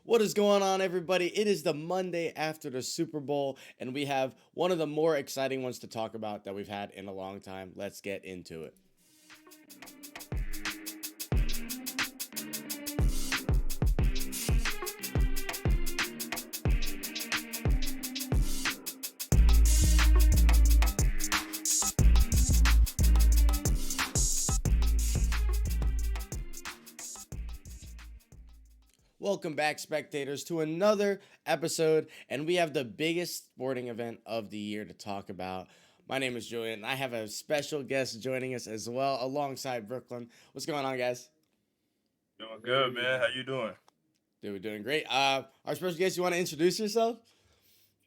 What is going on, everybody? It is the Monday after the Super Bowl, and we have one of the more exciting ones to talk about that we've had in a long time. Let's get into it. Welcome back, spectators, to another episode, and we have the biggest sporting event of the year to talk about. My name is Julian, and I have a special guest joining us as well, alongside Brooklyn. What's going on, guys? Doing good, man. How you doing? Dude, we're doing great. Our special guest, you want to introduce yourself?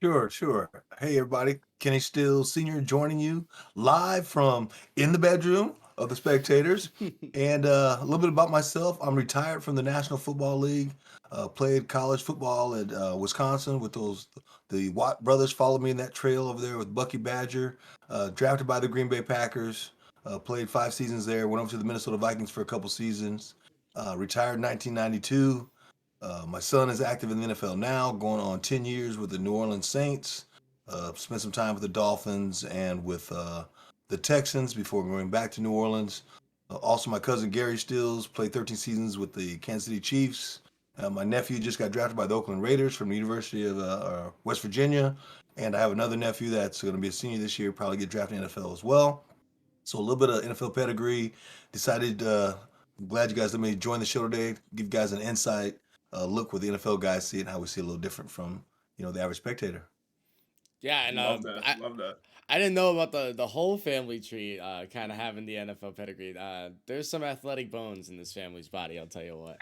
Sure, sure. Hey, everybody. Kenny Still Sr. joining you live from in the bedroom of the Spectators. And a little bit about myself. I'm retired from the National Football League. Played college football at Wisconsin with the Watt brothers. Followed me in that trail over there with Bucky Badger. Drafted by the Green Bay Packers. Played 5 seasons there. Went over to the Minnesota Vikings for a couple seasons. Retired in 1992. My son is active in the NFL now, going on 10 years with the New Orleans Saints. Spent some time with the Dolphins and with the Texans before going back to New Orleans. Also, my cousin Gary Stills played 13 seasons with the Kansas City Chiefs. My nephew just got drafted by the Oakland Raiders from the University of West Virginia. And I have another nephew that's going to be a senior this year, probably get drafted in the NFL as well. So a little bit of NFL pedigree. Decided, I'm glad you guys let me join the show today. Give you guys an insight look where the NFL guys see it and how we see it a little different from the average spectator. Yeah, and Love that. Love that. I didn't know about the whole family tree kind of having the NFL pedigree. There's some athletic bones in this family's body, I'll tell you what.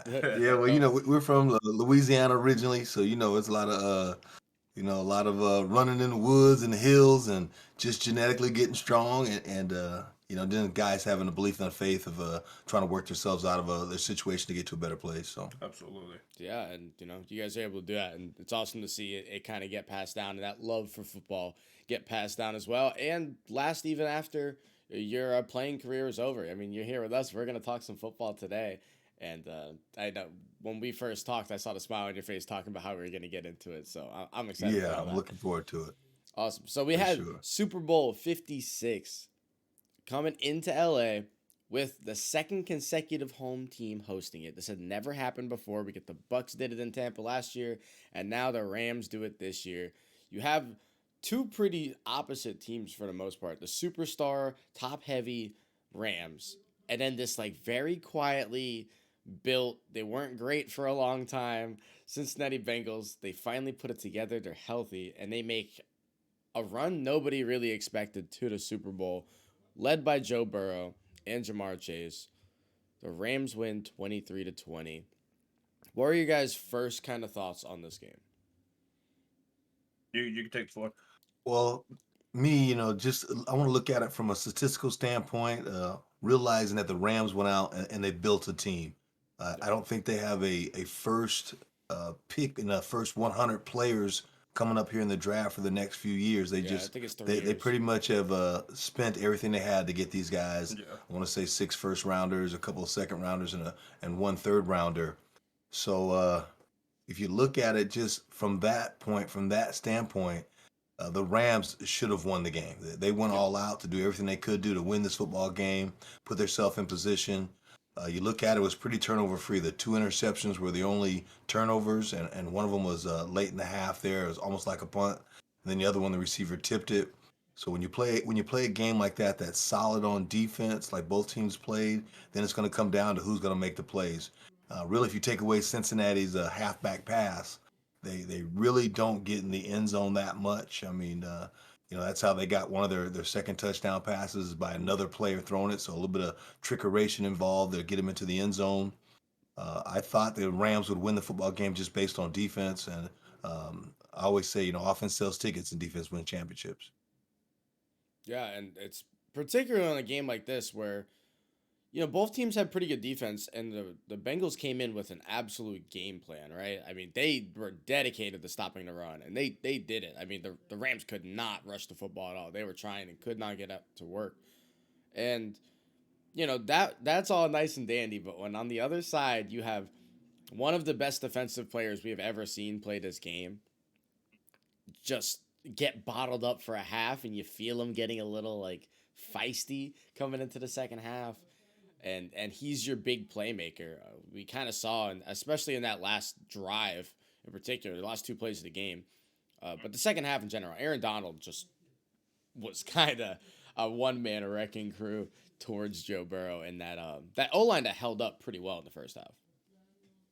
Yeah, well, we're from Louisiana originally, so it's a lot of running in the woods and the hills and just genetically getting strong and then guys having a belief and a faith of trying to work themselves out of their situation to get to a better place. So Absolutely. Yeah, and you guys are able to do that, and it's awesome to see it kind of get passed down, and that love for football get passed down as well, and last even after your playing career is over. I mean, you're here with us. We're gonna talk some football today, and I know when we first talked, I saw the smile on your face talking about how we were gonna get into it. So I'm excited for yeah, all I'm that. looking forward to it Awesome. So we for had sure. Super Bowl 56 coming into LA with the second consecutive home team hosting it. This had never happened before. We get the Bucks did it in Tampa last year, and now the Rams do it this year. You have two pretty opposite teams for the most part. The superstar, top heavy Rams, and then this like very quietly built, they weren't great for a long time. Cincinnati Bengals, they finally put it together. They're healthy and they make a run nobody really expected to the Super Bowl, led by Joe Burrow and Jamar Chase. The Rams win 23-20. What are your guys' first kind of thoughts on this game? You can take the floor. Well, me, just I want to look at it from a statistical standpoint, realizing that the Rams went out and they built a team. I don't think they have a first pick in the first 100 players coming up here in the draft for the next few years. They Yeah, I just think it's 3 they years. pretty much have spent everything they had to get these guys. Yeah. I want to say six first rounders, a couple of second rounders, and one third rounder. So if you look at it just from that point, from that standpoint, the Rams should have won the game. They went Yep. all out to do everything they could do to win this football game, put themselves in position. You look at it, it was pretty turnover free. The two interceptions were the only turnovers, and one of them was late in the half there. It was almost like a punt. And then the other one, the receiver tipped it. So when you play a game like that, that's solid on defense, like both teams played, then it's going to come down to who's going to make the plays. Really, if you take away Cincinnati's halfback pass, they really don't get in the end zone that much. I mean, that's how they got one of their second touchdown passes by another player throwing it. So a little bit of trickeration involved to get them into the end zone. I thought the Rams would win the football game just based on defense, and I always say, offense sells tickets and defense wins championships. Yeah, and it's particularly on a game like this where both teams had pretty good defense, and the Bengals came in with an absolute game plan, right? I mean, they were dedicated to stopping the run, and they did it. I mean, the Rams could not rush the football at all. They were trying and could not get up to work. And that's all nice and dandy, but when on the other side you have one of the best defensive players we have ever seen play this game just get bottled up for a half, and you feel him getting a little like feisty coming into the second half. And he's your big playmaker. We kind of saw, and especially in that last drive in particular, the last two plays of the game. But the second half in general, Aaron Donald just was kind of a one man wrecking crew towards Joe Burrow, and that O line that held up pretty well in the first half.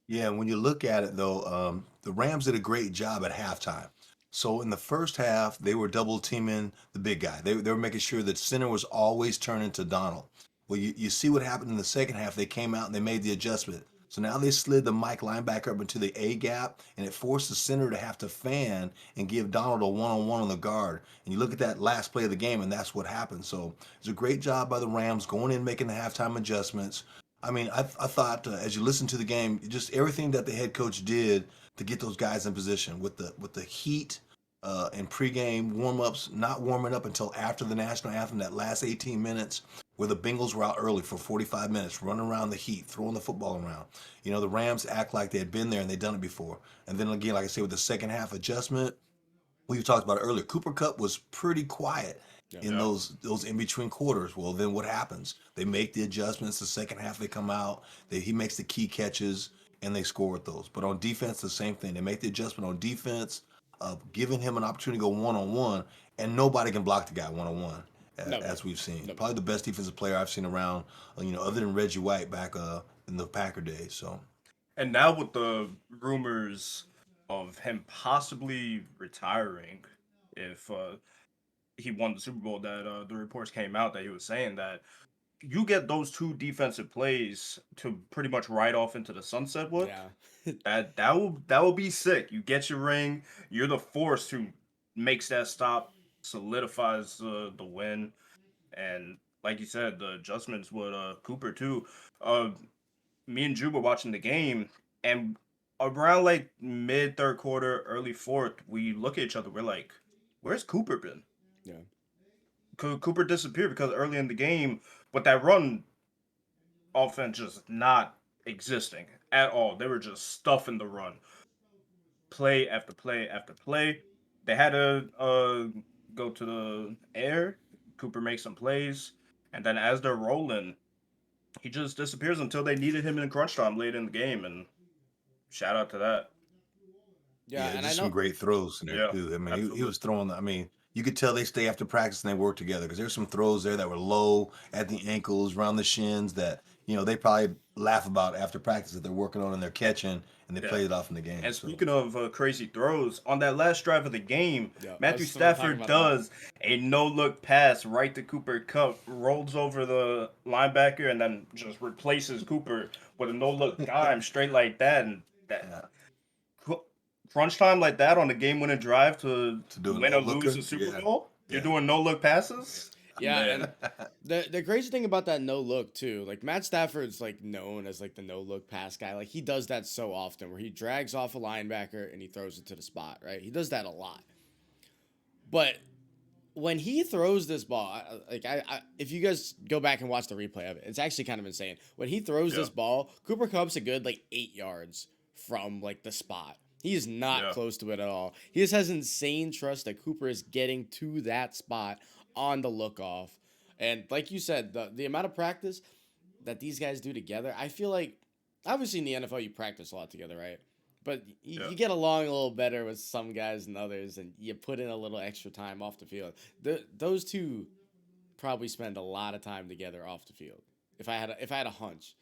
Yeah, when you look at it though, the Rams did a great job at halftime. So in the first half, they were double teaming the big guy. They were making sure that center was always turning to Donald. Well, you see what happened in the second half. They came out and they made the adjustment. So now they slid the Mike linebacker up into the A gap, and it forced the center to have to fan and give Donald a one-on-one on the guard. And you look at that last play of the game, and that's what happened. So it's a great job by the Rams going in, making the halftime adjustments. I mean, I thought as you listen to the game, just everything that the head coach did to get those guys in position with the heat and pregame warm-ups, not warming up until after the national anthem, that last 18 minutes where the Bengals were out early for 45 minutes, running around the heat, throwing the football around. You know, the Rams act like they had been there and they'd done it before. And then again, like I said, with the second half adjustment, we talked about it earlier. Cooper Cup was pretty quiet Yeah. in those in between quarters. Well, then what happens? They make the adjustments. The second half they come out. He makes the key catches and they score with those. But on defense, the same thing. They make the adjustment on defense, giving him an opportunity to go one on one, and nobody can block the guy one on one. Nobody. As we've seen, Nobody. probably the best defensive player I've seen around, other than Reggie White back in the Packer days. So And now with the rumors of him possibly retiring if he won the Super Bowl, that the reports came out that he was saying that you get those two defensive plays to pretty much ride off into the sunset with. Yeah. That will be sick. You get your ring. You're the force who makes that stop, solidifies the win, and like you said, the adjustments with Cooper too. Uh, Me and Drew were watching the game, and around like mid third quarter, early fourth, we look at each other. We're like, "Where's Cooper been?" Yeah. Cooper disappeared because early in the game, with that run offense just not existing at all. They were just stuffing the run, play after play after play. They had to go to the air. Cooper makes some plays, and then as they're rolling, he just disappears until they needed him in crunch time late in the game. And shout out to that. Yeah, yeah, and I just some know. great throws in there Yeah, too. I mean, he absolutely. was throwing. I mean, you could tell they stay after practice and they work together because there's some throws there that were low at the ankles, around the shins that they probably laugh about after practice that they're working on and they're catching and they Yeah. play it off in the game. And So speaking of crazy throws, on that last drive of the game, Yeah, I Matthew was talking Stafford about that. does a no-look pass right to Cooper Cup, rolls over the linebacker, and then just replaces Cooper with a no-look dime straight like that. And that yeah, cr- crunch time like that on the game-winning drive to to do a win no or lose looker, the Super yeah, Bowl, you're yeah, doing no-look passes? Yeah, Man, and the crazy thing about that no look too, like Matt Stafford's like known as like the no look pass guy. Like he does that so often where he drags off a linebacker and he throws it to the spot, right? He does that a lot. But when he throws this ball, if you guys go back and watch the replay of it, it's actually kind of insane. When he throws yeah, this ball, Cooper Cup's a good like 8 yards from like the spot. He is not yeah, close to it at all. He just has insane trust that Cooper is getting to that spot on the look off. And like you said, the amount of practice that these guys do together, I feel like obviously in the NFL you practice a lot together, right? But yeah. you get along a little better with some guys than others, and you put in a little extra time off the field. Those two probably spend a lot of time together off the field. If I had a hunch,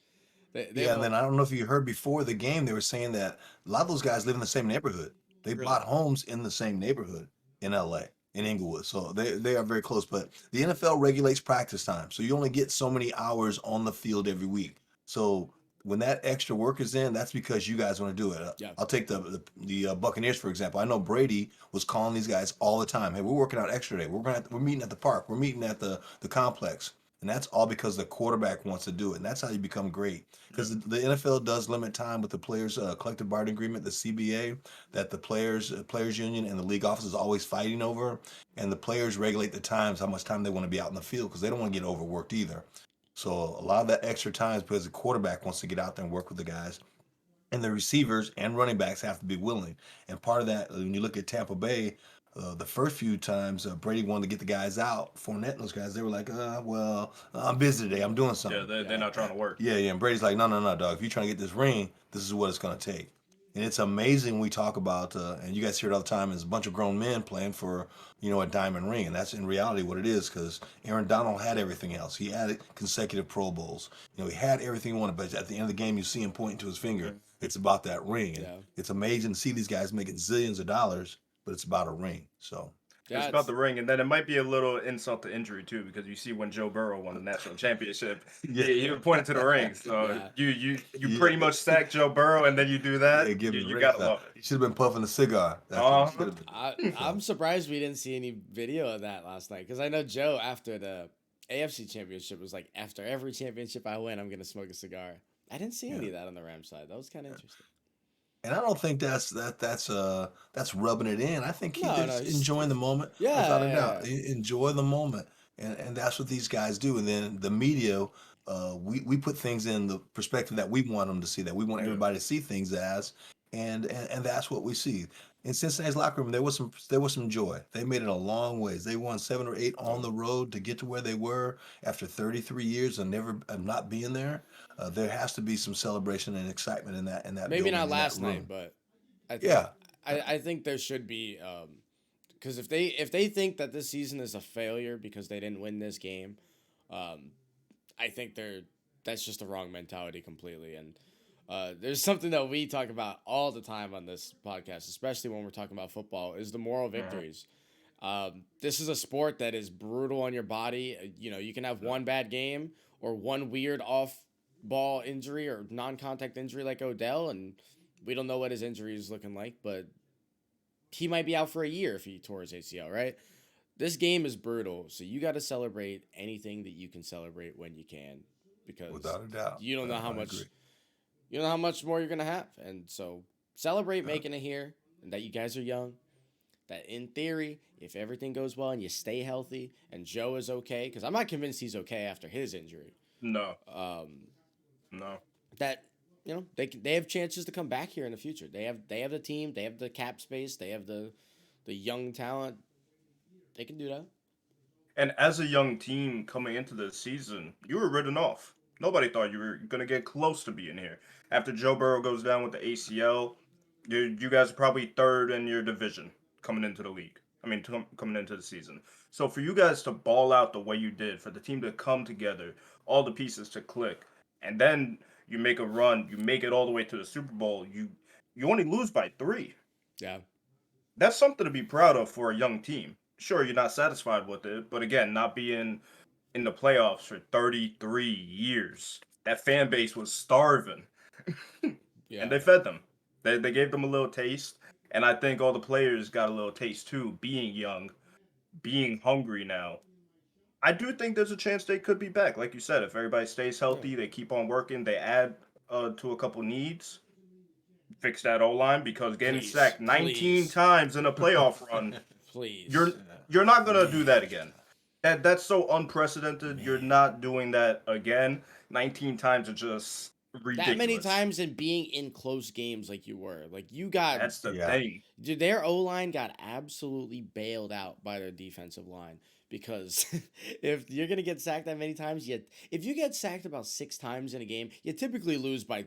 they yeah. have And a then I don't know if you heard before the game, they were saying that a lot of those guys live in the same neighborhood. They really. bought homes in the same neighborhood in LA, in Inglewood. So they are very close. But the NFL regulates practice time. So you only get so many hours on the field every week. So when that extra work is in, that's because you guys want to do it. Yeah, I'll take the Buccaneers for example. I know Brady was calling these guys all the time. Hey, we're working out extra day. We're meeting at the park. We're meeting at the complex. And that's all because the quarterback wants to do it. And that's how you become great. Yeah. Because the NFL does limit time with the players' collective bargaining agreement, the CBA, that the players union and the league office is always fighting over. And the players regulate the times, how much time they want to be out in the field because they don't want to get overworked either. So a lot of that extra time is because the quarterback wants to get out there and work with the guys. and the receivers and running backs have to be willing. And part of that, when you look at Tampa Bay, the first few times Brady wanted to get the guys out, Fournette and those guys, they were like, well, I'm busy today. I'm doing Yeah, something. they're Yeah. not trying to work. Yeah, yeah. And Brady's like, no, no, no, dog. If you're trying to get this ring, this is what it's going to take. And it's amazing we talk about, and you guys hear it all the time, is a bunch of grown men playing for, a diamond ring. And that's in reality what it is because Aaron Donald had everything else. He had consecutive Pro Bowls. He had everything he wanted. But at the end of the game, you see him pointing to his finger. Mhm. It's about that ring. And Yeah. it's amazing to see these guys making zillions of dollars, but it's about a ring. So, It's Yeah, about the ring, and then it might be a little insult to injury too, because you see when Joe Burrow won the national championship, yeah. he was pointing to the ring. So Yeah. you Yeah. pretty much sack Joe Burrow, and then you do that. Yeah, give him the You ring gotta style. love He should have been puffing a cigar. it. That's what he Uh should huh. have been. I'm surprised we didn't see any video of that last night because I know Joe after the AFC Championship was like, after every championship I win, I'm gonna smoke a cigar. I didn't see any of that on the Rams side. That was kind of interesting. And I don't think that's rubbing it in. I think he No, no, just enjoying the moment, yeah, without a yeah, doubt. Enjoy the moment, and that's what these guys do. And then the media, we put things in the perspective that we want them to see, that we want Yeah. everybody to see things as, and that's what we see. In Cincinnati's locker room, there was some joy. They made it a long ways. They won 7 or 8 on the road to get to where they were after 33 years of not being there. There has to be some celebration and excitement in that maybe building, not in that last night, room. but I think Yeah, I think there should be because if they think that this season is a failure because they didn't win this game, um, I think that's just the wrong mentality completely. And there's something that we talk about all the time on this podcast, especially when we're talking about football, is the moral Mhm. victories. This is a sport that is brutal on your body. You can have one bad game or one weird off ball injury or non contact injury like Odell, and we don't know what his injury is looking like, but he might be out for a year if he tore his ACL, right? This game is brutal, so you got to celebrate anything that you can celebrate when you can, because without a doubt. you don't know how I agree. much more you're gonna have, and so celebrate making it here, and that you guys are young. That in theory, if everything goes well and you stay healthy, and Joe is okay, because I'm not convinced he's okay after his injury. No, Um, no. that they have chances to come back here in the future. They have the team, they have the cap space, they have the young talent. They can do that. And as a young team coming into the season, you were written off. Nobody thought you were going to get close to being here. After Joe Burrow goes down with the ACL, you guys are probably third in your division coming into the league. I mean, coming into the season. So for you guys to ball out the way you did, for the team to come together, all the pieces to click, and then you make a run, you make it all the way to the Super Bowl, you only lose by 3. Yeah, That's something to be proud of for a young team. Sure, you're not satisfied with it, but again, not being in the playoffs for 33 years, that fan base was starving, and yeah, they fed them. They gave them a little taste, and I think all the players got a little taste too, being young, being hungry now. I do think there's a chance they could be back. Like you said, if everybody stays yeah. healthy, they keep on working, they add to a couple needs, fix that O line because getting Please, sacked 19 please, times in a playoff run, you're please, you're not gonna do that Man, again. That's so unprecedented. You're man. not doing that again. 19 times are just that many ridiculous. times and being in close games like you were. Like you got, That's the Yeah. thing. dude, their O line got absolutely bailed out by their defensive line because if you're gonna get sacked that many times, if you get sacked about 6 times in a game, you typically lose by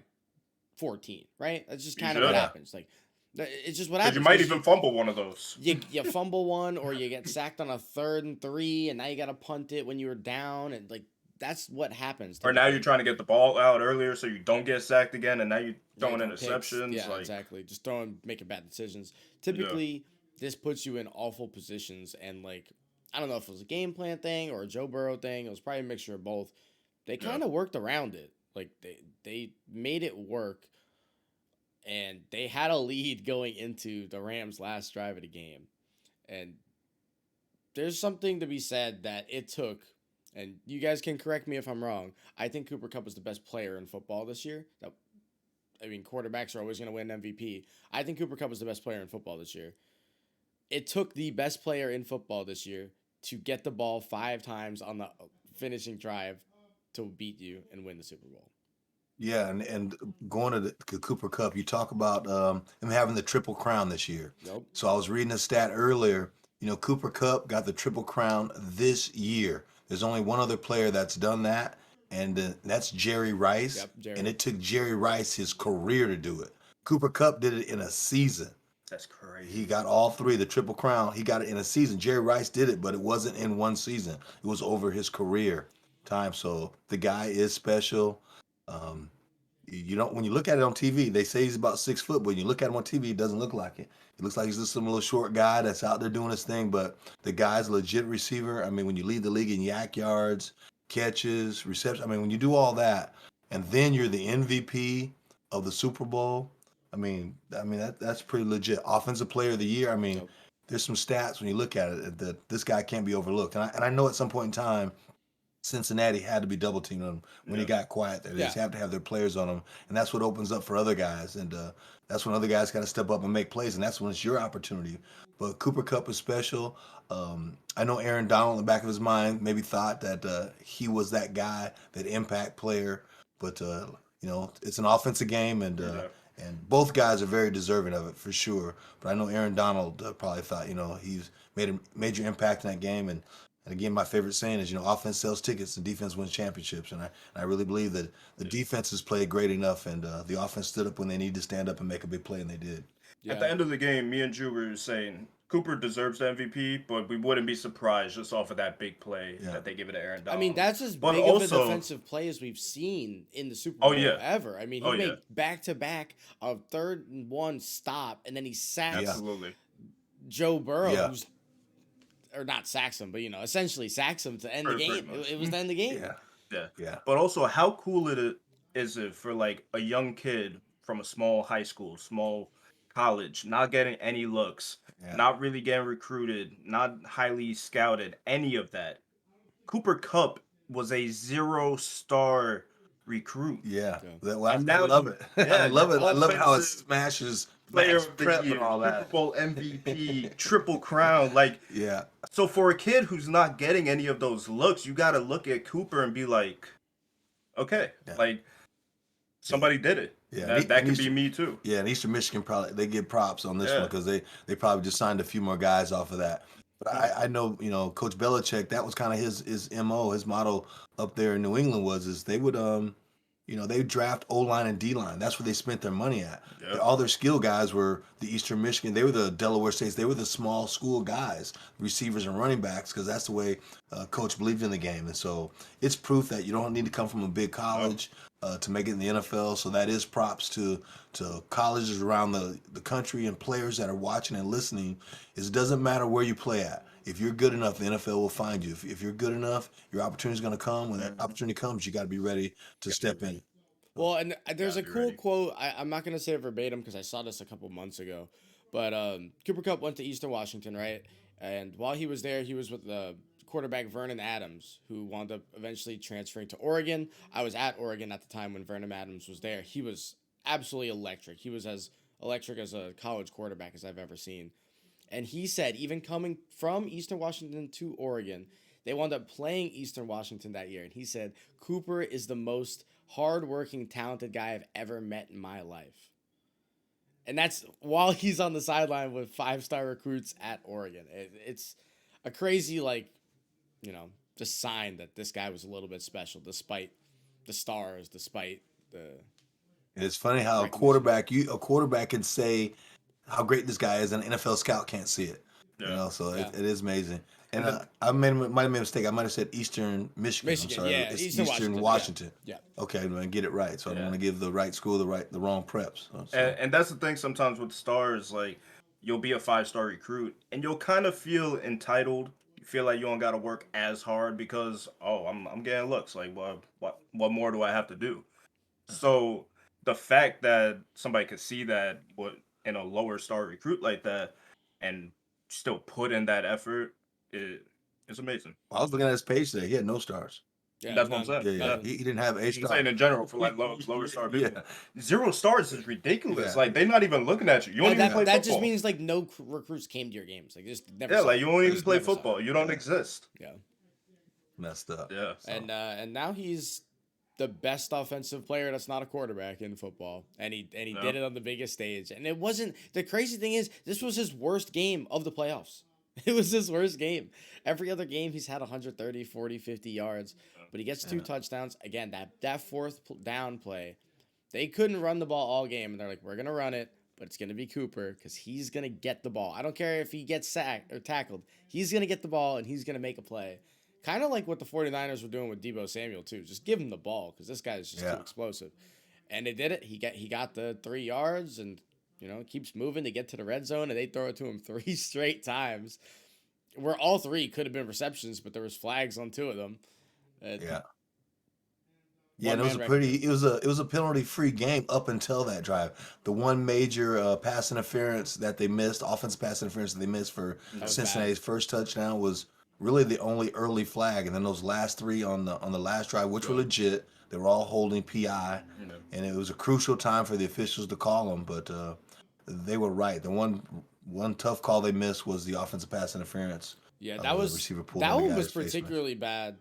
14, right? That's just You kind of what should, Yeah. happens. Like it's just what because you happens might because even fumble one of those. you fumble one or you get sacked on a 3rd and 3 and now you got to punt it when you were down, and like that's what happens Or now you're typically. trying to get the ball out earlier so you don't get sacked again, and now you're Yeah, throwing throw picks. interceptions. Yeah, Like, exactly. Just making bad decisions. yeah, Typically, this puts you in awful positions, and like I don't know if it was a game plan thing or a Joe Burrow thing. It was probably a mixture of both. They yeah. kind of worked around it. Like they made it work, and they had a lead going into the Rams' last drive of the game, and there's something to be said that it took. And you guys can correct me if I'm wrong. I think Cooper Cup was the best player in football this year. I mean, quarterbacks are always going to win MVP. I think Cooper Cup was the best player in football this year. It took the best player in football this year to get the ball 5 times on the finishing drive to beat you and win the Super Bowl. Yeah, and going to the Cooper Cup, you talk about him having the triple crown this year. Nope. So I was reading a stat earlier. Cooper Cup got the triple crown this year. There's only one other player that's done that, and that's Jerry Rice. Yep, Jerry. And it took Jerry Rice his career to do it. Cooper Cup did it in a season. That's crazy. He got all three, the triple crown. He got it in a season. Jerry Rice did it, but it wasn't in one season. It was over his career time. So the guy is special. Um, you don't when you look at it on TV, they say he's about 6 foot, but when you look at him on TV, he doesn't look like it. He looks like he's just some little short guy that's out there doing his thing. But the guy's a legit receiver. I mean, when you lead the league in yak yards, catches, reception, I mean, when you do all that, and then you're the MVP of the Super Bowl. That's pretty legit. Offensive Player of the Year. I mean, Yep. there's some stats when you look at it that this guy can't be overlooked. And I know at some point in time, Cincinnati had to be double teaming him when he got quiet there. They just have to have their players on him, and that's what opens up for other guys. And that's when other guys got to step up and make plays, and that's when it's your opportunity. But Cooper Cup is special. I know Aaron Donald in the back of his mind maybe thought that he was that guy, that impact player. But it's an offensive game, and both guys are very deserving of it for sure. But I know Aaron Donald probably thought he's made a major impact in that game. And again, my favorite saying is, offense sells tickets and defense wins championships. And I really believe that the defenses played great enough, and the offense stood up when they needed to stand up and make a big play, and they did. Yeah. At the end of the game, me and Drew were saying Cooper deserves the MVP, but we wouldn't be surprised just off of that big play that they give it to Aaron Donald. I mean, that's as But big also- of a defensive play as we've seen in the Super Bowl ever. I mean, he made back-to-back a 3rd-and-1 stop, and then he sacked Absolutely. Joe Burrow, Yeah. who's or not sacks him, but essentially sacks him to end the Pretty game. much. It was to end the game. Yeah. But also, how cool is it for like a young kid from a small high school, small college, not getting any looks, not really getting recruited, not highly scouted, any of that. Cooper Cup was a 0-star recruit. Yeah. Yeah. I now love you- it. yeah, I love it. I love how it offensive smashes Player max of the prep year, and all Super that. Bowl MVP, triple crown. Like, Yeah. so for a kid who's not getting any of those looks, you got to look at Cooper and be like, okay, like somebody did it. Yeah, That could be me too. Yeah, and Eastern Michigan probably they give props on this Yeah. one because they probably just signed a few more guys off of that. But I know Coach Belichick, that was kind of his MO, his motto up there in New England is they would they draft O line and D line. That's where they spent their money at. Yep. All their skill guys were the Eastern Michigan. They were the Delaware States. They were the small school guys, receivers and running backs, because that's the way Coach believed in the game. And so it's proof that you don't need to come from a big college to make it in the NFL. So that is props to colleges around the country and players that are watching and listening. It doesn't matter where you play at. If you're good enough, the NFL will find you. If you're good enough, your opportunity is going to come. When that opportunity comes, you got to be ready to step in. Well, and there's a be cool ready. quote. I'm not going to say it verbatim because I saw this a couple months ago. But Cooper Kupp went to Eastern Washington, right? And while he was there, he was with the quarterback Vernon Adams, who wound up eventually transferring to Oregon. I was at Oregon at the time when Vernon Adams was there. He was absolutely electric. He was as electric as a college quarterback as I've ever seen. And he said, even coming from Eastern Washington to Oregon, they wound up playing Eastern Washington that year. And he said, Cooper is the most hardworking, talented guy I've ever met in my life. And that's while he's on the sideline with 5-star recruits at Oregon. It's a crazy, just sign that this guy was a little bit special, despite the stars, despite the... And it's funny how a recognition. quarterback can say how great this guy is, and an NFL scout can't see it. So Yeah. it is amazing. And I might have made a mistake. I might have said Eastern Michigan. Michigan, I'm sorry. yeah, It's Eastern Eastern Washington, Washington. yeah. Okay, I'm gonna get it right. So I don't want to give the right school the wrong preps. And that's the thing sometimes with stars, like you'll be a 5-star recruit and you'll kind of feel entitled. You feel like you don't got to work as hard because I'm getting looks. Like what more do I have to do? So the fact that somebody could see that in a lower star recruit like that and still put in that effort it's amazing. I was looking at his page today. He had no stars. Yeah, That's what I'm saying. Yeah. He didn't have a I'm star. saying in general for like lower star people. Yeah. 0 stars is ridiculous. Yeah. Like they're not even looking at you. You don't even play that football. just means no recruits came to your games. Just never. Yeah, saw like it. you won't even Just play never saw football. it. You don't exist. Yeah. Messed up. Yeah. So. And now he's the best offensive player that's not a quarterback in football, and he did it on the biggest stage. And it wasn't the crazy thing is this was his worst game of the playoffs. It was his worst game. Every other game he's had 130, 40, 50 yards, but he gets 2 touchdowns. Again, that fourth down play, they couldn't run the ball all game, and they're like, we're gonna run it, but it's gonna be Cooper because he's gonna get the ball. I don't care if he gets sacked or tackled. He's gonna get the ball and he's gonna make a play. Kind of like what the 49ers were doing with Deebo Samuel, too. Just give him the ball because this guy is just too explosive. And they did it. He got the 3 yards and, keeps moving to get to the red zone, and they throw it to him 3 straight times where all 3 could have been receptions, but there was flags on 2 of them. Yeah, and it was a penalty-free game up until that drive. The one major pass interference that they missed, offensive pass interference that they missed for Cincinnati's first touchdown was really the only early flag, and then those last 3 on the last drive, which were legit, they were all holding PI, and it was a crucial time for the officials to call them, but they were right. The one tough call they missed was the offensive pass interference. Yeah, that one was particularly bad,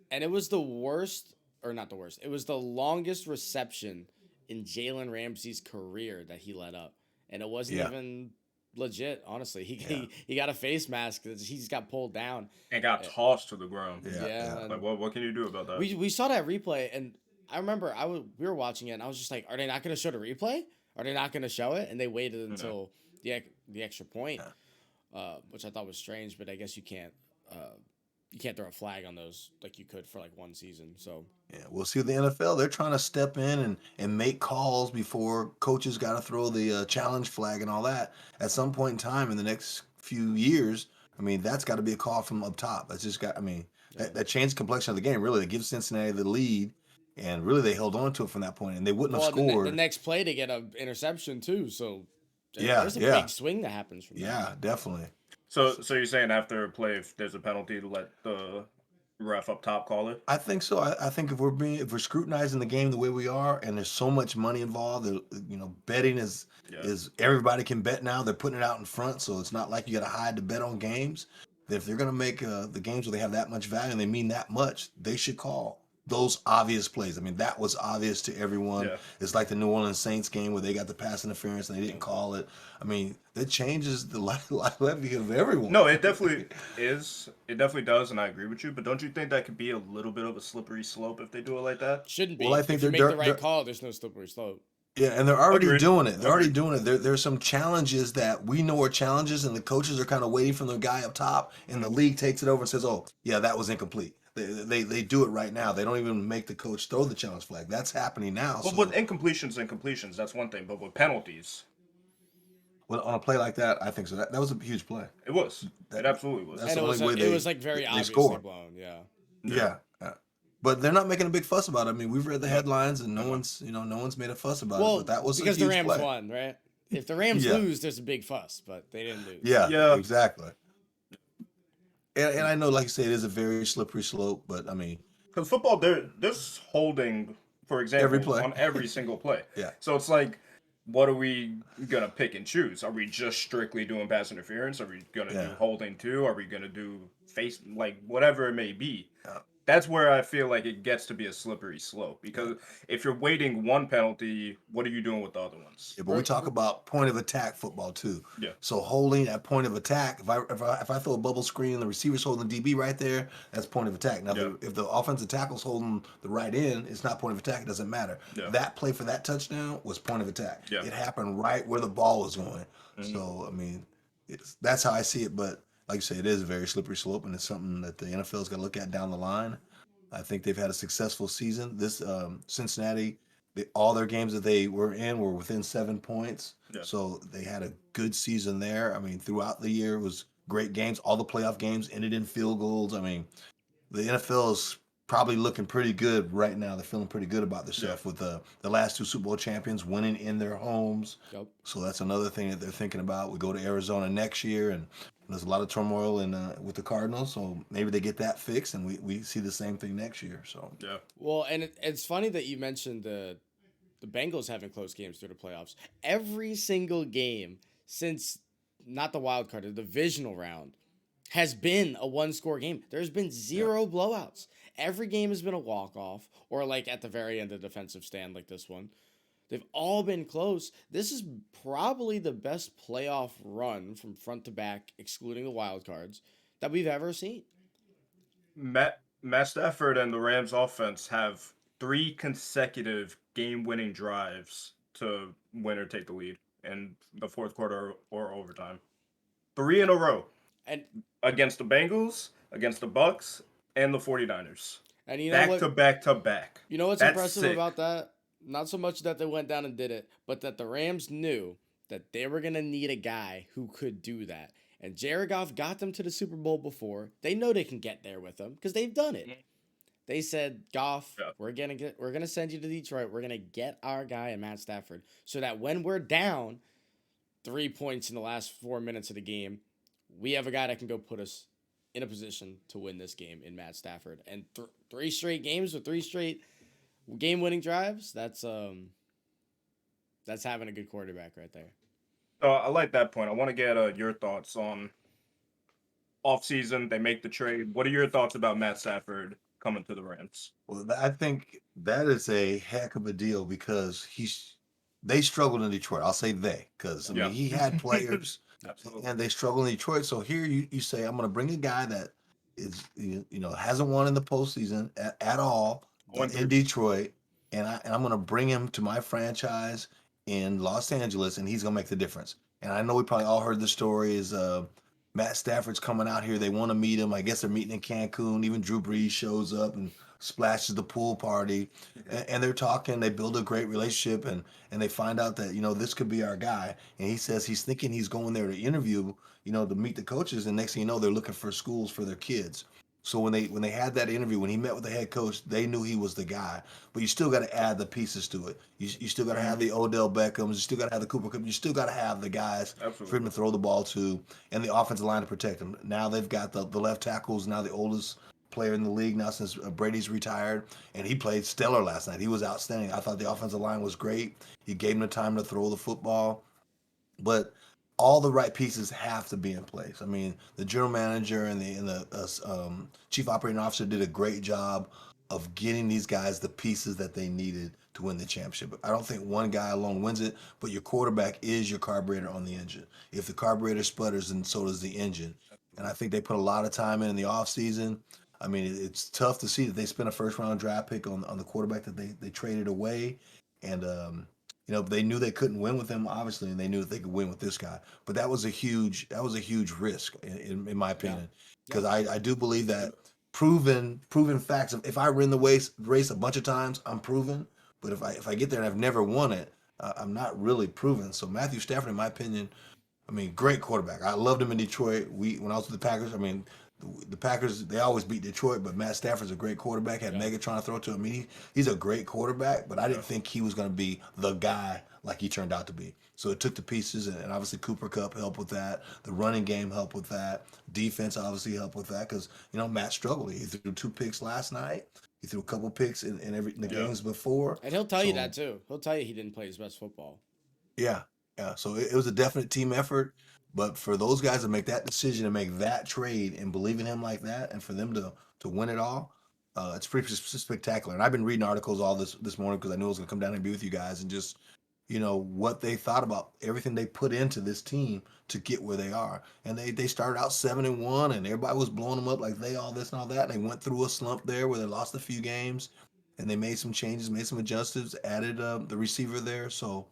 and it was the worst, or not the worst. It was the longest reception in Jalen Ramsey's career that he let up, and it wasn't even legit, honestly. He got a face mask that he's got pulled down and got tossed to the ground. Like what can you do about that? We saw that replay, and I remember we were watching it, and I was just like, are they not going to show the replay? Are they not going to show it? And they waited until the extra point, which I thought was strange. But I guess you can't throw a flag on those like you could for like one season. So we'll see the NFL. They're trying to step in and make calls before coaches got to throw the challenge flag and all that. At some point in time in the next few years, I mean, that's got to be a call from up top. That's just got. I mean, that changed the complexion of the game. Really, it gives Cincinnati the lead, and really they held on to it from that point, and they wouldn't have scored. The next play to get an interception too. So there's a big swing that happens from that. Yeah, definitely. So you're saying after a play, if there's a penalty, to let the ref up top call it? I think so. I think if we're scrutinizing the game the way we are, and there's so much money involved, betting is everybody can bet now. They're putting it out in front, so it's not like you got to hide to bet on games. If they're gonna make the games where they have that much value and they mean that much, they should call those obvious plays. I mean, that was obvious to everyone. Yeah. It's like the New Orleans Saints game where they got the pass interference and they didn't call it. I mean, that changes the livelihood of everyone. No, it definitely is. It definitely does, and I agree with you. But don't you think that could be a little bit of a slippery slope if they do it like that? Shouldn't be. Well, I think if you make the right call, there's no slippery slope. Yeah, and they're already doing it. They're already doing it. There's some challenges that we know are challenges, and the coaches are kind of waiting for the guy up top, and the league takes it over and says, "Oh, yeah, that was incomplete." They do it right now. They don't even make the coach throw the challenge flag. That's happening now. But with incompletions, that's one thing. But with penalties, well, on a play like that, I think so. That was a huge play. It was. It absolutely was. That's the only way it was like very obviously blown. Yeah. But they're not making a big fuss about it. I mean, we've read the headlines, and no one's made a fuss about it. But that was because a huge the Rams play. won, right? If the Rams lose, there's a big fuss, but they didn't lose. Yeah, exactly. And I know, like you say, it is a very slippery slope, but I mean, because football, there's holding, for example, on every single play. Yeah. So it's like, what are we gonna pick and choose? Are we just strictly doing pass interference? Are we gonna do holding too? Are we gonna do face, like whatever it may be? Yeah. That's where I feel like it gets to be a slippery slope, because if you're waiting one penalty, what are you doing with the other ones? Yeah, but we talk about point of attack football too. Yeah. So holding at point of attack, if I throw a bubble screen and the receiver's holding the DB right there, that's point of attack. Now, if the offensive tackle's holding the right end, it's not point of attack. It doesn't matter. Yeah. That play for that touchdown was point of attack. Yeah. It happened right where the ball was going. Mm-hmm. So I mean, that's how I see it. But like you say, it is a very slippery slope, and it's something that the NFL's got to look at down the line. I think they've had a successful season. This Cincinnati, all their games that they were in were within 7 points. Yeah. So they had a good season there. I mean, throughout the year, it was great games. All the playoff games ended in field goals. I mean, the NFL is probably looking pretty good right now. They're feeling pretty good about themselves with the last 2 Super Bowl champions winning in their homes. Yep. So that's another thing that they're thinking about. We go to Arizona next year, and there's a lot of turmoil with the Cardinals, so maybe they get that fixed, and we see the same thing next year. So Well, and it's funny that you mentioned the Bengals having close games through the playoffs. Every single game since not the wild card, the divisional round, has been a 1-score game. There's been 0 blowouts. every game has been a walk-off or like at the very end of defensive stand like this one. They've all been close. This is probably the best playoff run from front to back, excluding the wild cards, that we've ever seen. Matt Stafford and the Rams offense have 3 consecutive game-winning drives to win or take the lead in the fourth quarter or overtime. 3 in a row And against the Bengals, against the Bucks, and the 49ers. and you know Back what? to back to back. You know what's That's impressive sick. about that? Not so much that they went down and did it, but that the Rams knew that they were gonna need a guy who could do that. And Jared Goff got them to the Super Bowl before. They know they can get there with them because they've done it. They said, Goff, Yeah. we're gonna send you to Detroit. We're gonna get our guy and Matt Stafford so that when we're down 3 points in the last 4 minutes of the game, we have a guy that can go put us in a position to win this game in Matt Stafford. And 3 straight games with 3 straight game-winning drives. That's having a good quarterback right there. I like that point. I want to get your thoughts on offseason. They make the trade. What are your thoughts about Matt Stafford coming to the Rams? Well, I think that is a heck of a deal because they struggled in Detroit. I'll say they, because I mean Yeah. he had players Absolutely. and they struggled in Detroit. So here you say I'm going to bring a guy that is hasn't won in the postseason at all in Detroit, and I'm going to bring him to my franchise in Los Angeles, and he's going to make the difference. And I know we probably all heard the stories. Matt Stafford's coming out here. They want to meet him. I guess they're meeting in Cancun. Even Drew Brees shows up and splashes the pool party, and they're talking. They build a great relationship, and they find out that this could be our guy. And he says he's thinking he's going there to interview, to meet the coaches. And next thing you know, they're looking for schools for their kids. So when they had that interview, when he met with the head coach, they knew he was the guy. But you still got to add the pieces to it. You still got to have the Odell Beckhams. You still got to have the Cooper Cup. You still got to have the guys for him to throw the ball to, and the offensive line to protect him. Now they've got the left tackles. Now the oldest player in the league now since Brady's retired, and he played stellar last night. He was outstanding. I thought the offensive line was great. He gave him the time to throw the football, but all the right pieces have to be in place. I mean, the general manager and the chief operating officer did a great job of getting these guys the pieces that they needed to win the championship. I don't think one guy alone wins it, but your quarterback is your carburetor on the engine. If the carburetor sputters, then so does the engine. And I think they put a lot of time in the offseason. I mean, it's tough to see that they spent a first-round draft pick on the quarterback that they traded away. And they knew they couldn't win with him, obviously, and they knew that they could win with this guy. But that was a huge risk, in my opinion, because I do believe that proven facts. If I win the race a bunch of times, I'm proven. But if I get there and I've never won it, I'm not really proven. So Matthew Stafford, in my opinion, I mean, great quarterback. I loved him in Detroit. When I was with the Packers, I mean, the Packers, they always beat Detroit, but Matt Stafford's a great quarterback. Had Megatron to throw to him. He's a great quarterback, but I didn't think he was going to be the guy like he turned out to be. So it took the pieces, and obviously Cooper Kupp helped with that. The running game helped with that. Defense obviously helped with that because, Matt struggled. He threw 2 picks last night. He threw a couple picks in the games before. And he'll tell you that too. He'll tell you he didn't play his best football. Yeah. So it was a definite team effort. But for those guys to make that decision and make that trade and believe in him like that, and for them to win it all, it's pretty spectacular. And I've been reading articles all this morning because I knew I was going to come down and be with you guys and just, what they thought about everything they put into this team to get where they are. And they started out 7-1, and everybody was blowing them up like they all this and all that. And they went through a slump there where they lost a few games, and they made some changes, made some adjustments, added the receiver there. So.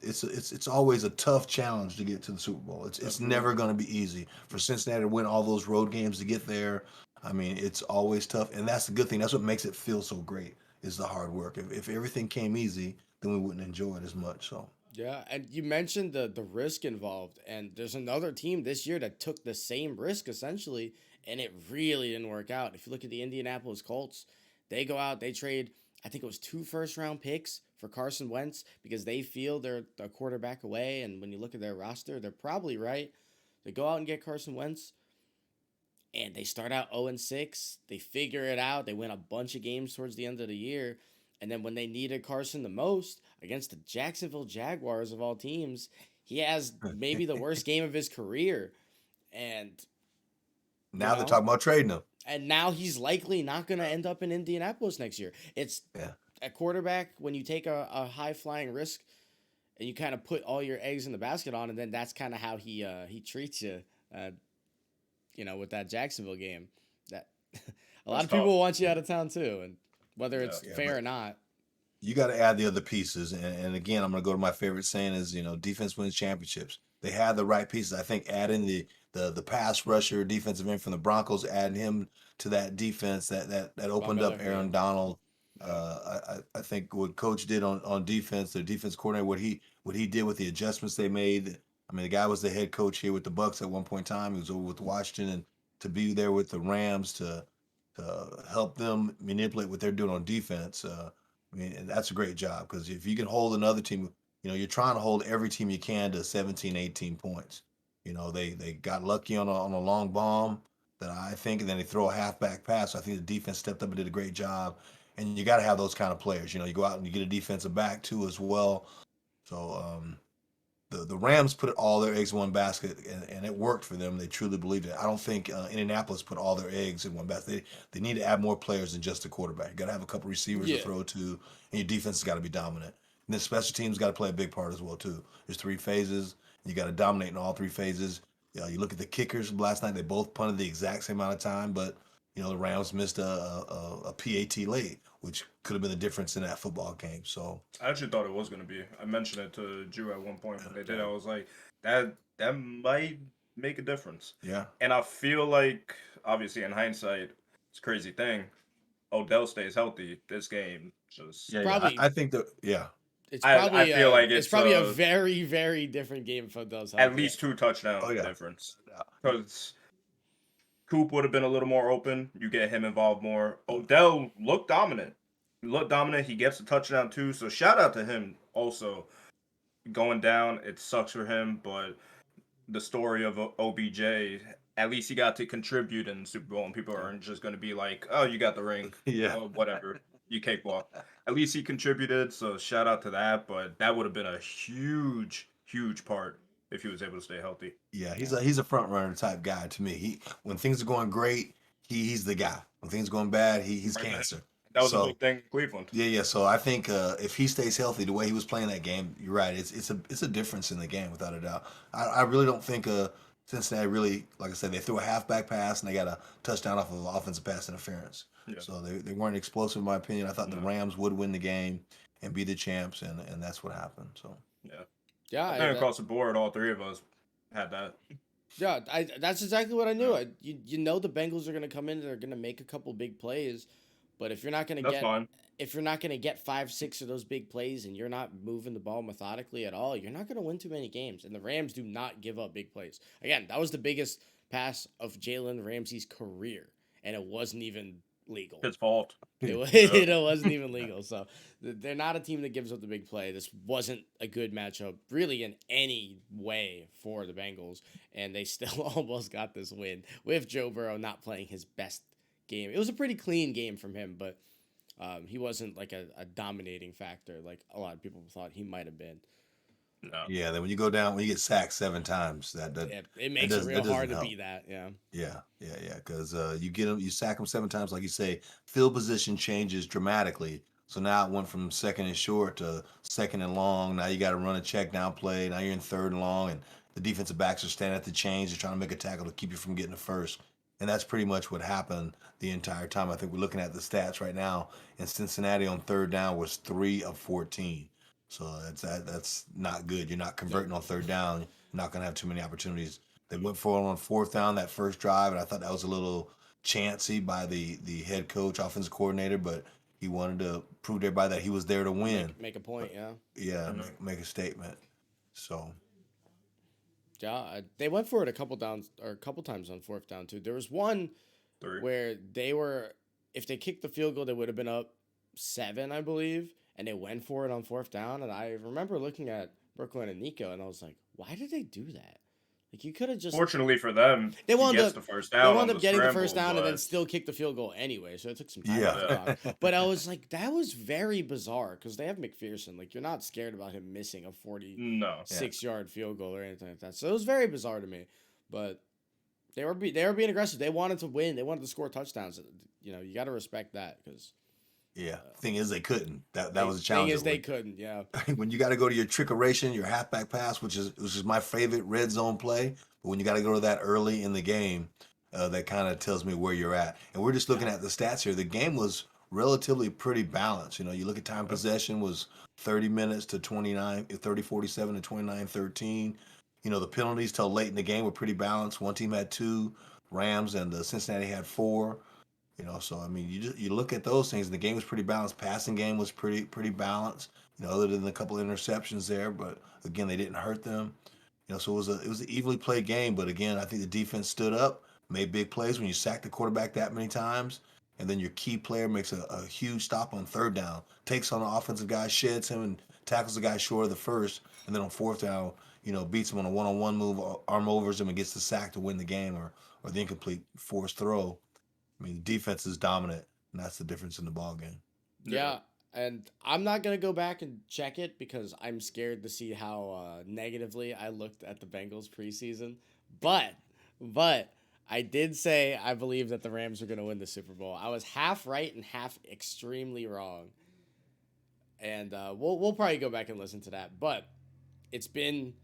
It's always a tough challenge to get to the Super Bowl. It's never going to be easy for Cincinnati to win all those road games to get there. I mean, it's always tough, and that's the good thing. That's what makes it feel so great is the hard work. If everything came easy, then we wouldn't enjoy it as much. So Yeah, and you mentioned the risk involved, and there's another team this year that took the same risk essentially, and it really didn't work out. If you look at the Indianapolis Colts, they go out, they trade, I think it was 2 first-round picks for Carson Wentz because they feel they're a quarterback away, and when you look at their roster, they're probably right. They go out and get Carson Wentz, and they start out 0-6. They figure it out. They win a bunch of games towards the end of the year, and then when they needed Carson the most against the Jacksonville Jaguars of all teams, he has maybe the worst game of his career, and now they're talking about trading him. And now he's likely not going to end up in Indianapolis next year. It's Yeah. a quarterback when you take a high flying risk and you kind of put all your eggs in the basket on, and then that's kind of how he treats you. Uh, with that Jacksonville game, that a lot That's of people tough. want you out of town too, and whether Yeah. it's Yeah, fair but or not. you got to add the other pieces. And again, I'm going to go to my favorite saying is, defense wins championships. They had the right pieces. I think adding the pass rusher defensive end from the Broncos, adding him to that defense that Von opened Miller, up yeah. Aaron Donald. Yeah. I think what Coach did on defense, the defense coordinator, what he did with the adjustments they made. I mean, the guy was the head coach here with the Bucks at one point in time. He was over with Washington, and to be there with the Rams to help them manipulate what they're doing on defense. I mean, and that's a great job because if you can hold another team, you're trying to hold every team you can to 17, 18 points. They got lucky on a long bomb that I think, and then they throw a halfback pass. So I think the defense stepped up and did a great job. And you got to have those kind of players. You go out and you get a defensive back too as well. So the Rams put all their eggs in one basket, and it worked for them. They truly believed it. I don't think Indianapolis put all their eggs in one basket. They need to add more players than just a quarterback. You got to have a couple receivers to Yeah. throw to, and your defense has got to be dominant. And then special teams got to play a big part as well too. There's three phases. You got to dominate in all three phases. You look at the kickers last night; they both punted the exact same amount of time, but the Rams missed a PAT late, which could have been the difference in that football game. So I actually thought it was gonna be. I mentioned it to Drew at one point when they did. I was like, that might make a difference. yeah, And I feel like, obviously, in hindsight, it's a crazy thing. Odell stays healthy. This game just. yeah. Probably I think that it's I probably feel like it's it's probably a very very different game for those at healthy. least 2 touchdown oh yeah. difference because Coop would have been a little more open. You get him involved more. Odell looked dominant. He gets a touchdown too. So shout out to him also going down. It sucks for him, but the story of OBJ, at least he got to contribute in the Super Bowl, and people aren't just going to be like, "Oh, you got the ring, Yeah. oh, whatever, you cakewalk." At least he contributed, so shout out to that. But that would have been a huge, huge part if he was able to stay healthy. Yeah, he's a front runner type guy to me. When things are going great, he's the guy. When things are going bad, he's Right. cancer. That was a So big thing in Cleveland. yeah. So I think if he stays healthy, the way he was playing that game, you're right. It's a difference in the game without a doubt. I really don't think Cincinnati really, like I said, they threw a halfback pass and they got a touchdown off of offensive pass interference. Yeah. So they weren't explosive in my opinion. I thought the No. Rams would win the game and be the champs, and that's what happened. So Yeah. Yeah, I think across the board, all three of us had that. yeah, that's exactly what I knew. Yeah. You know the Bengals are going to come in, they're going to make a couple big plays, but if you're not going to That's get fine. if you're not going to get 5, 6 of those big plays and you're not moving the ball methodically at all, you're not going to win too many games. And the Rams do not give up big plays. Again, that was the biggest pass of Jalen Ramsey's career, and it wasn't even legal. His fault. It wasn't even legal. So they're not a team that gives up the big play. This wasn't a good matchup, really, in any way for the Bengals, and they still almost got this win with Joe Burrow not playing his best game. It was a pretty clean game from him, but he wasn't like a dominating factor like a lot of people thought he might have been. No. yeah, then when you go down, when you get sacked 7 times, It makes it doesn't- real that hard to doesn't be that. Yeah. Yeah, because you get them, you sack them 7 times, like you say. Field position changes dramatically. So now it went from second and short to second and long. Now you got to run a check down play. Now you're in third and long, and the defensive backs are standing at the chains. They're trying to make a tackle to keep you from getting the first. And that's pretty much what happened the entire time. I think we're looking at the stats right now, and Cincinnati on third down was 3 of 14. So that's not good. You're not converting on third down. You're not going to have too many opportunities. They went for it on fourth down that first drive, and I thought that was a little chancy by the head coach, offensive coordinator, but he wanted to prove to everybody that he was there to win. Make a point. Yeah. Yeah, Mhm. make a statement. So Yeah, they went for it a couple times on fourth down too. There was one 3. where if they kicked the field goal, they would have been up 7, I believe, and they went for it on fourth down. And I remember looking at Brooklyn and Nico, and I was like, why did they do that? Like you could have just. Fortunately for them, They he wound gets up- the first They down. wound on up the getting the scramble, first down and then but- still kicked the field goal anyway, so it took some time. Yeah. off the clock. But I was like, that was very bizarre because they have McPherson. Like you're not scared about him missing a 46 No. yard field goal or anything like that. So it was very bizarre to me. But They were being aggressive. They wanted to win. They wanted to score touchdowns. You know, you got to respect that because Yeah. Thing is, they couldn't. That they was a thing challenge. is they couldn't. Yeah. When you got to go to your trickeration, your halfback pass, which is my favorite red zone play, but when you got to go to that early in the game, that kind of tells me where you're at. And we're just looking Yeah. at the stats here. The game was relatively pretty balanced. You know, you look at time possession was 30 minutes to 29, 30-47 to 29-13. You know, the penalties till late in the game were pretty balanced. One team had two, Rams, and Cincinnati had four. You know, so I mean, you look at those things. The game was pretty balanced. Passing game was pretty balanced. You know, other than a couple of interceptions there, but again, they didn't hurt them. You know, so it was an evenly played game. But again, I think the defense stood up, made big plays. When you sack the quarterback that many times, and then your key player makes a huge stop on third down, takes on the offensive guy, sheds him, and tackles the guy short of the first, and then on fourth down, you know, beats him on a one-on-one move, arm overs him, and gets the sack to win the game, or the incomplete forced throw. I mean, defense is dominant, and that's the difference in the ball game. Yeah, and I'm not gonna go back and check it because I'm scared to see how negatively I looked at the Bengals preseason. But I did say I believe that the Rams are gonna win the Super Bowl. I was half right and half extremely wrong, and we'll probably go back and listen to that. But it's been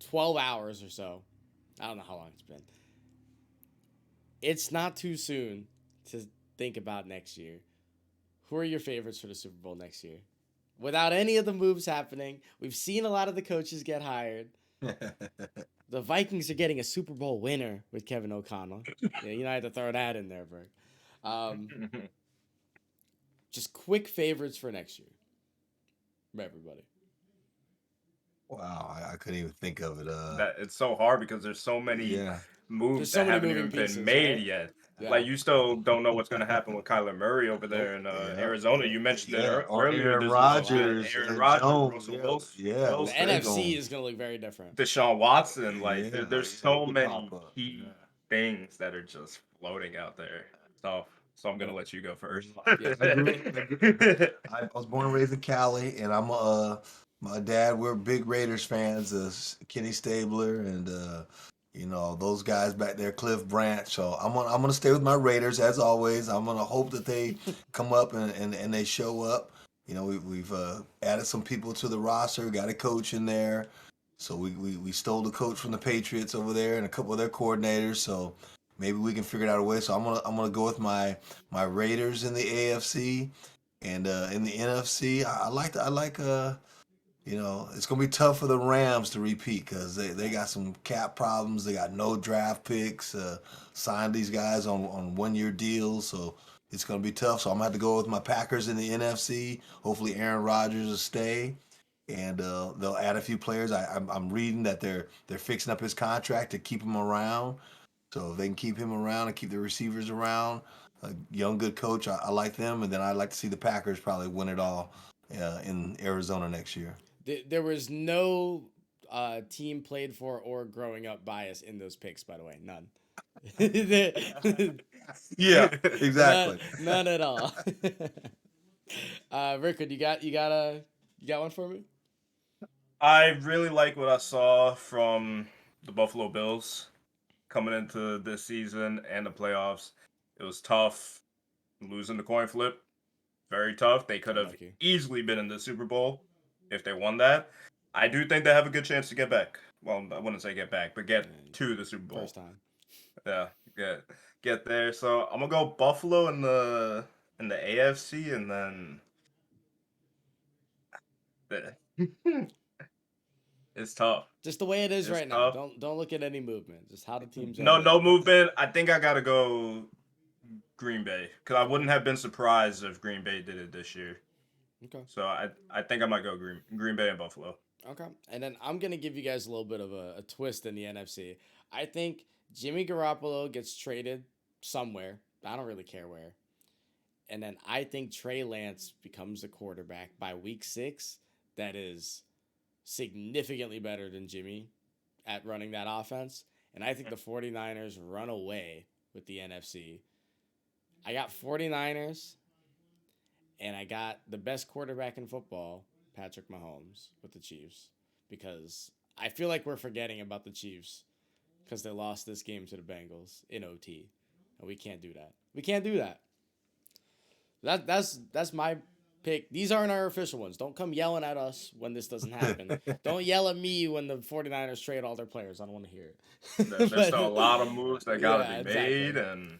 12 hours or so. I don't know how long it's been. It's not too soon to think about next year. Who are your favorites for the Super Bowl next year? Without any of the moves happening, we've seen a lot of the coaches get hired. The Vikings are getting a Super Bowl winner with Kevin O'Connell. Yeah, you know, I had to throw that in there, Berg. Just quick favorites for next year for everybody. Wow, I couldn't even think of it. That it's so hard because there's so many Yeah, moves There's so that many haven't moving even been pieces, made right? yet. Yeah. Like you still don't know what's going to happen with Kyler Murray over nope, there in yeah, Arizona. You mentioned it yeah. Or earlier Aaron this week. Rodgers, Aaron Rodgers, Jones, Russell yeah, yeah. The What they Wilson, NFC going? is going to look very different. Deshaun Watson. Like Yeah, there's yeah. so He could pop many up. Yeah. key things that are just floating out there. So I'm gonna Yep. let you go first. Yeah. I agree. I agree. I was born and raised in Cali, and my dad. We're big Raiders fans. Kenny Stabler and you know those guys back there, Cliff Branch. So I'm gonna stay with my Raiders as always. I'm gonna hope that they come up and they show up. You know, we've added some people to the roster. Got a coach in there. So we stole the coach from the Patriots over there and a couple of their coordinators. So maybe we can figure out a way. So I'm gonna go with my Raiders in the AFC, and in the NFC, I like you know, it's gonna be tough for the Rams to repeat because they got some cap problems. They got no draft picks. Signed these guys on 1 year deals, so it's gonna be tough. So I'm gonna have to go with my Packers in the NFC. Hopefully Aaron Rodgers will stay, and they'll add a few players. I'm reading that they're fixing up his contract to keep him around. So if they can keep him around and keep the receivers around, a young good coach, I like them, and then I'd like to see the Packers probably win it all in Arizona next year. There was no team played for or growing up bias in those picks, by the way. None. Yeah, none, exactly. none at all. Rickard, you got one for me? I really like what I saw from the Buffalo Bills coming into this season and the playoffs. It was tough losing the coin flip. Very tough. They could have Unlucky. easily been in the Super Bowl if they won that. I do think they have a good chance to get back. Well, I wouldn't say get back, but get to the Super Bowl. First time. Yeah, get there. So I'm gonna go Buffalo in the AFC, and then it's tough. Just the way it is It's right now. tough. Don't look at any movement. Just how the teams are. No movement. I think I gotta go Green Bay because I wouldn't have been surprised if Green Bay did it this year. Okay. So I think I might go Green Bay and Buffalo. Okay. And then I'm gonna give you guys a little bit of a twist in the NFC. I think Jimmy Garoppolo gets traded somewhere. I don't really care where. And then I think Trey Lance becomes the quarterback by week 6. That is significantly better than Jimmy at running that offense. And I think the 49ers run away with the NFC. I got 49ers, and I got the best quarterback in football, Patrick Mahomes, with the Chiefs. Because I feel like we're forgetting about the Chiefs because they lost this game to the Bengals in OT, and we can't do that. We can't do that. That's my pick. These aren't our official ones. Don't come yelling at us when this doesn't happen. Don't yell at me when the 49ers trade all their players. I don't want to hear it. There's still a lot of moves that got to Yeah, be exactly. made, and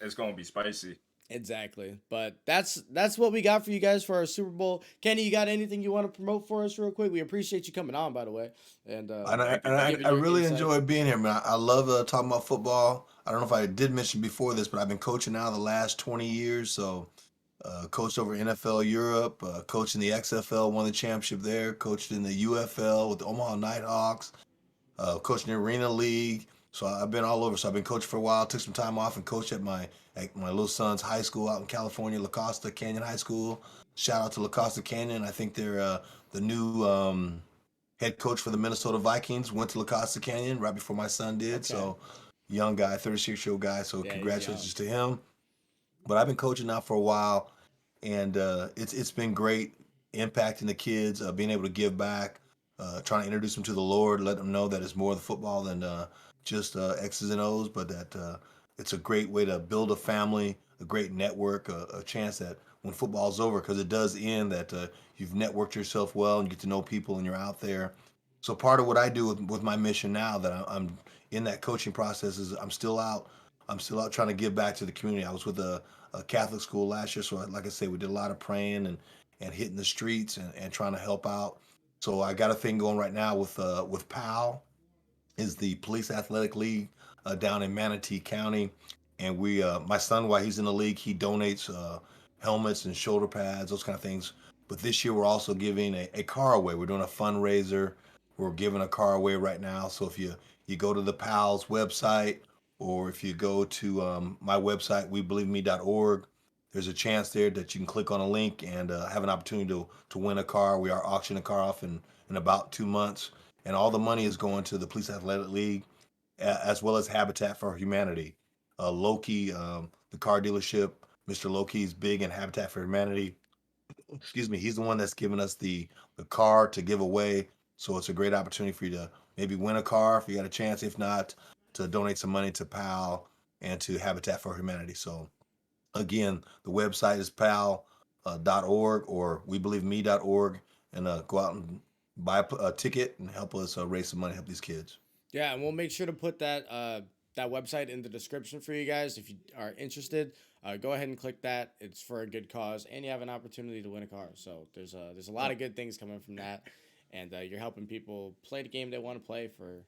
it's going to be spicy. Exactly. But that's what we got for you guys for our Super Bowl. Kenny, you got anything you want to promote for us real quick? We appreciate you coming on, by the way. And And I, Thank you. and I, giving I your really insight. enjoy being here, man. I love talking about football. I don't know if I did mention before this, but I've been coaching now the last 20 years. So, coached over NFL Europe, coached in the XFL, won the championship there, coached in the UFL with the Omaha Nighthawks, coached in the Arena League. So I've been all over. So I've been coaching for a while. Took some time off and coached at my little son's high school out in California, La Costa Canyon High School. Shout out to La Costa Canyon. I think they're the new head coach for the Minnesota Vikings. Went to La Costa Canyon right before my son did. Okay. So young guy, 36-year-old guy. So Yeah, he's congratulations to young. him. But I've been coaching now for a while, and it's been great impacting the kids, being able to give back, trying to introduce them to the Lord, let them know that it's more than football than just X's and O's, but that it's a great way to build a family, a great network, a chance that when football's over, because it does end, that you've networked yourself well and you get to know people and you're out there. So part of what I do with my mission now that I'm in that coaching process is I'm still out. I'm still out trying to give back to the community. I was with a Catholic school last year, so like I say, we did a lot of praying and hitting the streets and trying to help out. So I got a thing going right now with PAL, is the Police Athletic League down in Manatee County, and we my son, while he's in the league, he donates helmets and shoulder pads, those kind of things. But this year we're also giving a car away. We're doing a fundraiser. We're giving a car away right now. So if you go to the PAL's website, or if you go to my website, webelieveme.org, there's a chance there that you can click on a link and have an opportunity to win a car. We are auctioning a car off in about 2 months, and all the money is going to the Police Athletic League, as well as Habitat for Humanity. Loki, the car dealership, Mr. Loki is big in Habitat for Humanity. Excuse me, he's the one that's given us the car to give away. So it's a great opportunity for you to maybe win a car if you got a chance. If not, to donate some money to PAL and to Habitat for Humanity. So again, the website is pal.org or webelieveme.org, and go out and buy a ticket and help us raise some money, help these kids. Yeah, and we'll make sure to put that website in the description for you guys if you are interested. Go ahead and click that. It's for a good cause, and you have an opportunity to win a car. So there's a lot of good things coming from that, and you're helping people play the game they want to play for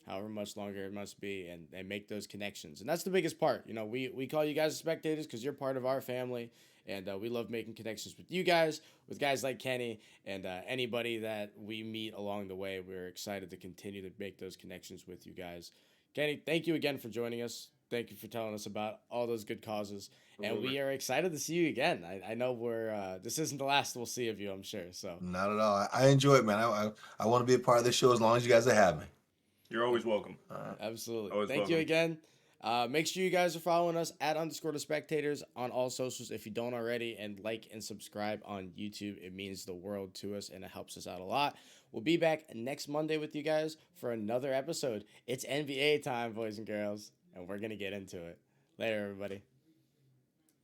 however much longer it must be, and make those connections. And that's the biggest part. You know, we call you guys spectators because you're part of our family, and we love making connections with you guys, with guys like Kenny, and anybody that we meet along the way. We're excited to continue to make those connections with you guys. Kenny, thank you again for joining us. Thank you for telling us about all those good causes, and we are excited to see you again. I know this isn't the last we'll see of you, I'm sure. So Not at all. I enjoy it, man. I want to be a part of this show as long as you guys are having me. You're always welcome. absolutely. Always Thank you welcome. again. Make sure you guys are following us at _ the spectators on all socials if you don't already, and like and subscribe on YouTube. It means the world to us and it helps us out a lot. We'll be back next Monday with you guys for another episode. It's NBA time, boys and girls, and we're going to get into it. Later, everybody.